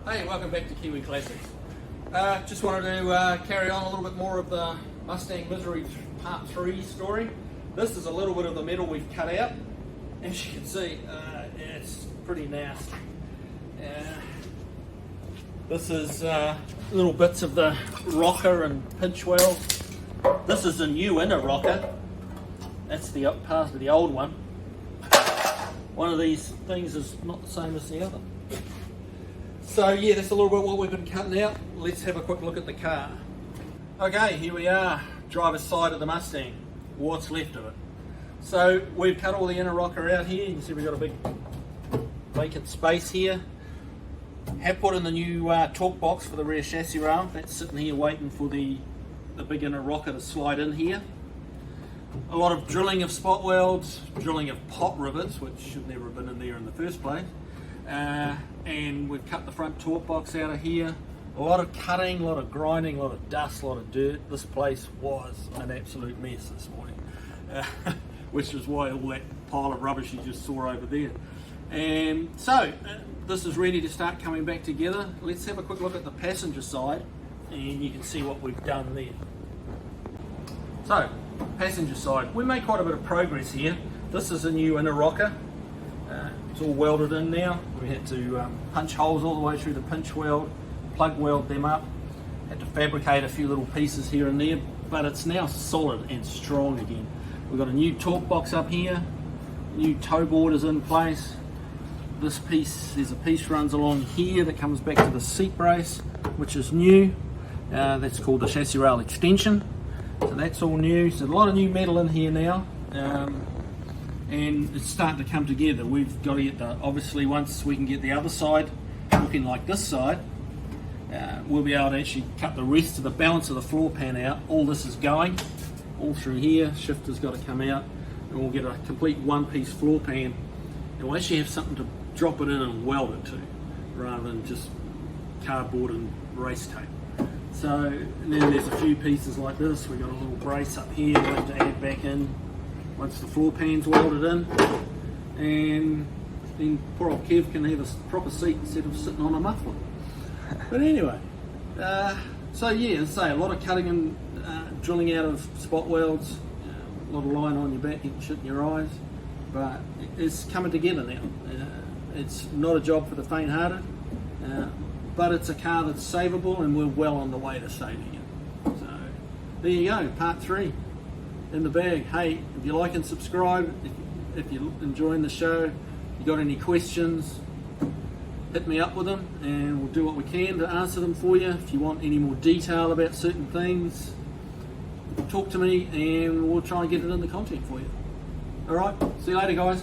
Hey, welcome back to Kiwi Classics. Just wanted to carry on a little bit more of the Mustang Misery Part 3 story. This is a little bit of the metal we've cut out. As you can see, it's pretty nasty. This is little bits of the rocker and pinch weld. This is the new inner rocker. That's the part of the old one. One of these things is not the same as the other. So yeah, that's a little bit what we've been cutting out. Let's have a quick look at the car. Okay, here we are, driver's side of the Mustang, what's left of it. So we've cut all the inner rocker out here. You can see we've got a big vacant space here. Have put in the new torque box for the rear chassis rail. That's sitting here waiting for the big inner rocker to slide in here. A lot of drilling of spot welds, drilling of pot rivets, which should never have been in there in the first place. And we've cut the front torque box out of here. A lot of cutting, a lot of grinding, a lot of dust, a lot of dirt. This place was an absolute mess this morning, which is why all that pile of rubbish you just saw over there. And so this is ready to start coming back together. Let's have a quick look at the passenger side and you can see what we've done there. So, passenger side, we made quite a bit of progress here. This is a new inner rocker. It's all welded in now. We had to punch holes all the way through the pinch weld, plug weld them up. Had to fabricate a few little pieces here and there, but it's now solid and strong again. We've got a new torque box up here, new toe board is in place. This piece, there's a piece runs along here that comes back to the seat brace, which is new. That's called the chassis rail extension. So that's all new. So a lot of new metal in here now. And it's starting to come together. We've got to get obviously once we can get the other side looking like this side, we'll be able to actually cut the rest of the balance of the floor pan out. All this is going all through here. Shifter's got to come out and we'll get a complete one-piece floor pan, and we'll actually have something to drop it in and weld it to rather than just cardboard and race tape. So and then there's a few pieces like this. We've got a little brace up here we'll have to add back in once the floor pan's welded in, and then poor old Kev can have a proper seat instead of sitting on a muffler. But anyway, so yeah, as I say, a lot of cutting and drilling out of spot welds, a lot of lying on your back, getting shit in your eyes, but it's coming together now. It's not a job for the faint-hearted, but it's a car that's savable and we're well on the way to saving it. So there you go, part 3. In the bag. Hey, if you like and subscribe, if you're enjoying the show, you got any questions, hit me up with them and we'll do what we can to answer them for you. If you want any more detail about certain things, talk to me and we'll try and get it in the content for you. Alright, see you later guys.